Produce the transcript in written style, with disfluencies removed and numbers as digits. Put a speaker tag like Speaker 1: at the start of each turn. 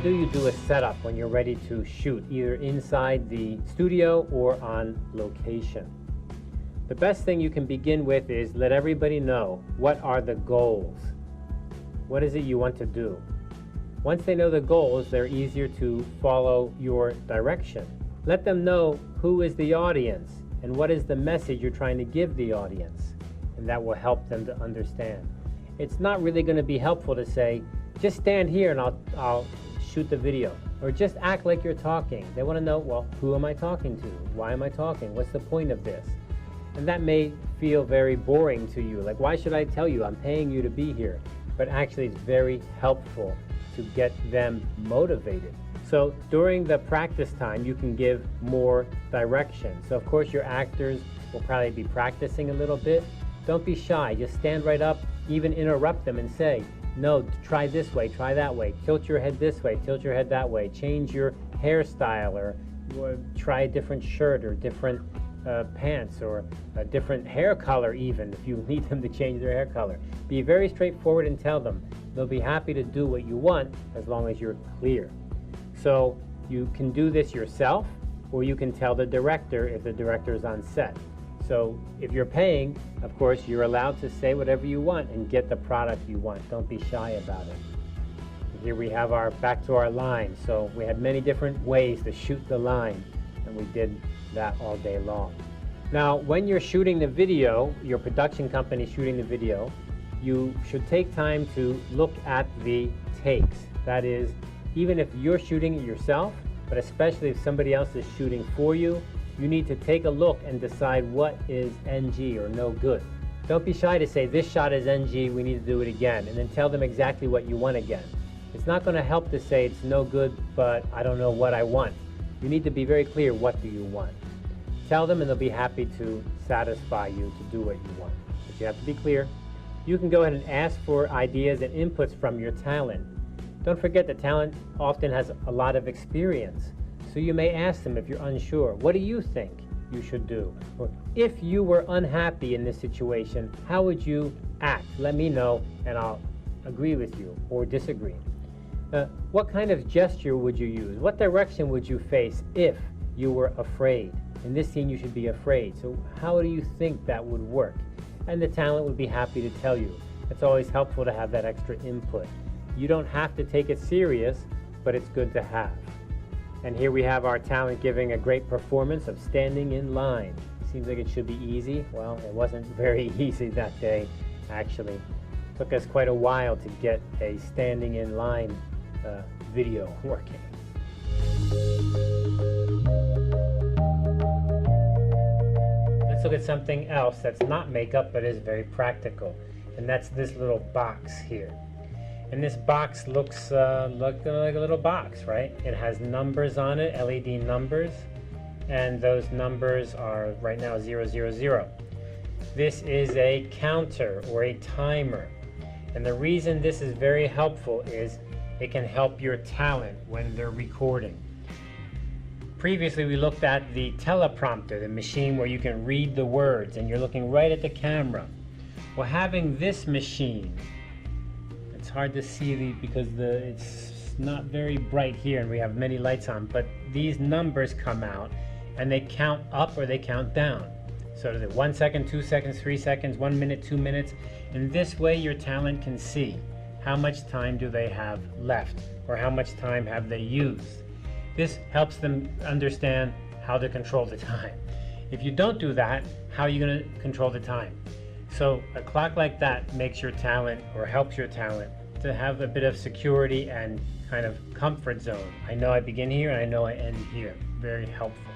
Speaker 1: do you do a setup when you're ready to shoot, either inside the studio or on location? The best thing you can begin with is let everybody know what are the goals. What is it you want to do? Once they know the goals, they're easier to follow your direction. Let them know who is the audience and what is the message you're trying to give the audience, and that will help them to understand. It's not really going to be helpful to say, just stand here and I'll shoot the video, or just act like you're talking. They want to know, well, who am I talking to? Why am I talking? What's the point of this? And that may feel very boring to you. Like, why should I tell you? I'm paying you to be here. But actually, it's very helpful to get them motivated. So during the practice time, you can give more direction. So of course, your actors will probably be practicing a little bit. Don't be shy. Just stand right up, even interrupt them and say, no, try this way, try that way. Tilt your head this way, tilt your head that way. Change your hairstyle, or try a different shirt or different pants, or a different hair color even, if you need them to change their hair color. Be very straightforward and tell them. They'll be happy to do what you want as long as you're clear. So you can do this yourself, or you can tell the director if the director is on set. So if you're paying, of course, you're allowed to say whatever you want and get the product you want. Don't be shy about it. Here we have back to our line. So we had many different ways to shoot the line, and we did that all day long. Now, when you're shooting the video, your production company shooting the video, you should take time to look at the takes. That is, even if you're shooting it yourself, but especially if somebody else is shooting for you, you need to take a look and decide what is NG or no good. Don't be shy to say, this shot is NG, we need to do it again, and then tell them exactly what you want again. It's not going to help to say it's no good, but I don't know what I want. You need to be very clear, what do you want? Tell them and they'll be happy to satisfy you to do what you want. But you have to be clear. You can go ahead and ask for ideas and inputs from your talent. Don't forget that talent often has a lot of experience. So you may ask them if you're unsure, what do you think you should do? Or if you were unhappy in this situation, how would you act? Let me know and I'll agree with you or disagree. What kind of gesture would you use? What direction would you face if you were afraid? In this scene, you should be afraid. So how do you think that would work? And the talent would be happy to tell you. It's always helpful to have that extra input. You don't have to take it serious, but it's good to have. And here we have our talent giving a great performance of standing in line. Seems like it should be easy. Well, it wasn't very easy that day, actually. It took us quite a while to get a standing in line video working. Let's look at something else that's not makeup but is very practical, and that's this little box here. And this box looks like a little box, right? It has numbers on it, LED numbers, and those numbers are right now 000. This is a counter or a timer, and the reason this is very helpful is it can help your talent when they're recording. Previously, we looked at the teleprompter, the machine where you can read the words and you're looking right at the camera. Well, having this machine, it's hard to see because it's not very bright here and we have many lights on, but these numbers come out and they count up or they count down. So there's 1 second, 2 seconds, 3 seconds, 1 minute, 2 minutes, and this way your talent can see how much time do they have left or how much time have they used. This helps them understand how to control the time. If you don't do that, how are you going to control the time? So a clock like that makes your talent, or helps your talent, to have a bit of security and kind of comfort zone. I know I begin here and I know I end here. Very helpful.